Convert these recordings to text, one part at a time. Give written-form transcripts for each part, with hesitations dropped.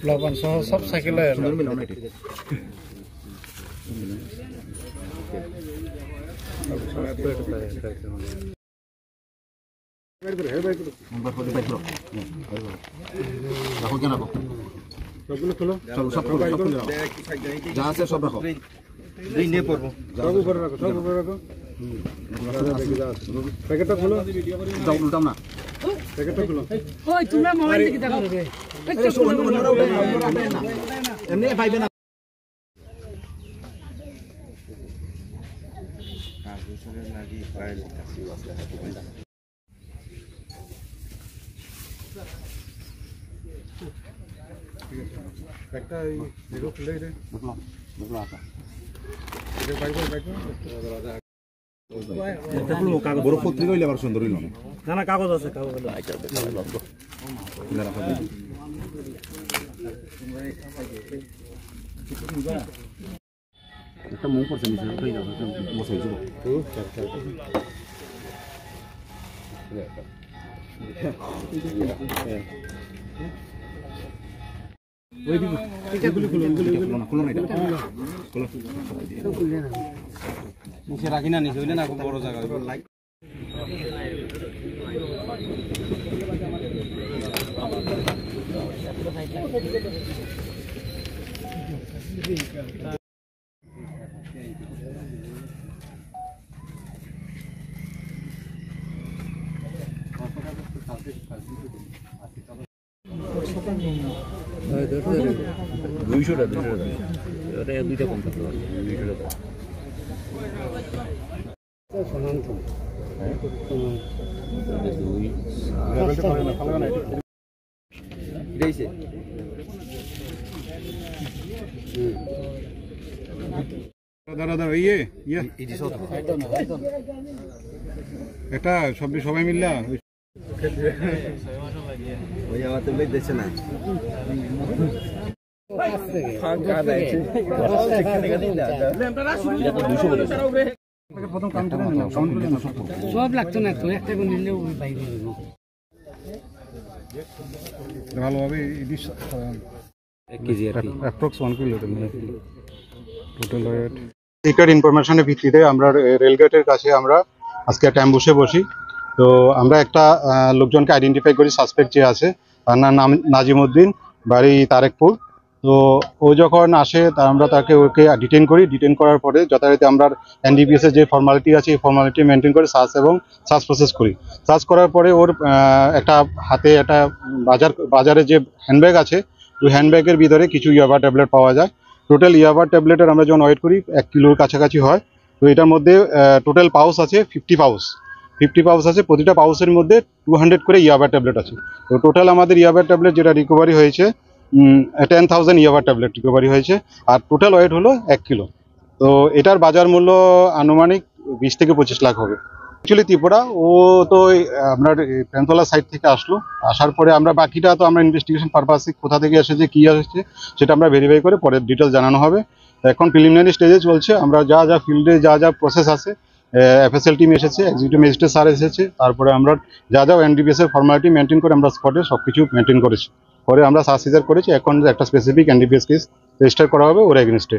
Lawan sop sakiler. বড় পত্রিকা হইলে আবার সুন্দর হইল না না কাগজ আছে কাগজ একটা মুখ করছে মিশে হয়ে যাবে বসে যাব ওই দিন এগুলো খুলো না এটা খুলো না নিচে রাখি না নিচে হইলে না খুব বড় জায়গা লাইক দুইশো টাকা দুইটা কম থাকতে পারে 200 টাকা একটা সবাই মিললা ওই আমার তো দেখছে না সব লাগতো না তো একটা করে নিলেও বাইরে ভালোভাবে সিক্রেট ইনফরমেশনের ভিত্তিতে আমরা রেলগেটের কাছে আমরা আজকে একটা অ্যাম্বুশে বসি। তো আমরা একটা লোকজনকে আইডেন্টিফাই করি, সাসপেক্ট যে আছে তার নাম নাজিমউদ্দিন, বাড়ি তারেকপুর। তো ও যখন আসে আমরা ওকে ডিটেইন করি। ডিটেইন করার পরে যথারীতি আমরা এনডিপিএস এর যে ফর্মালিটি আছে এই ফর্মালিটি মেনটেন করে সার্চ প্রসেস করি। সার্চ করার পরে ওর একটা হাতে একটা বাজারে যে হ্যান্ডব্যাগ আছে ওই হ্যান্ডব্যাগের ভিতরে কিছু ইয়াবা ট্যাবলেট পাওয়া যায়। টোটাল ইয়াবা ট্যাবলেটের আমরা যখন ওয়েট করি 1 কিলোর কাছাকাছি হয়। তো এটার মধ্যে টোটাল পাউচ আছে 50 পাউচ আছে। প্রতিটা পাউচের মধ্যে 200 করে ইয়াবা ট্যাবলেট আছে। তো টোটাল আমাদের ইয়াবা ট্যাবলেট যেটা রিকভারি হয়েছে 10,000 ইয়াবা ট্যাবলেট রিকভারি হয়েছে। আর টোটাল ওয়েট হলো 1 কিলো। তো এটার বাজার মূল্য আনুমানিক 20 থেকে 25 লাখ হবে। অ্যাকচুয়ালি ত্রিপুরা ও তো আপনার প্যান্থলা সাইড থেকে আসার পরে আমরা বাকিটা তো আমরা ইনভেস্টিগেশন পারপাসে কোথা থেকে এসেছে কী এসেছে সেটা আমরা ভেরিফাই করে পরে ডিটেলস জানানো হবে। এখন প্রিলিমিনারি স্টেজে চলছে। আমরা যা ফিল্ডে যা প্রসেস আছে, এফএসএল টিম এসেছে, এক্সিকিউটিভ ম্যাজিস্ট্রেট স্যার এসেছে, তারপরে আমরা যা এনডিপিএস এর ফর্মালিটি মেনটেন করে আমরা স্পটে সবকিছু মেনটেন করেছি। পরে আমরা সার্চ সিজার করেছি। এখন একটা স্পেসিফিক এনডিপিএস কেস রেজিস্টার করা হবে ওর এগেনস্টে,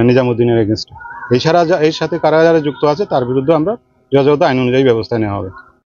নিজামউদ্দিনের এগেনস্টে। এছাড়া এর সাথে কারা যারা যুক্ত আছে তার বিরুদ্ধে আমরা যথাযথ আইন অনুযায়ী ব্যবস্থা নেওয়া হবে।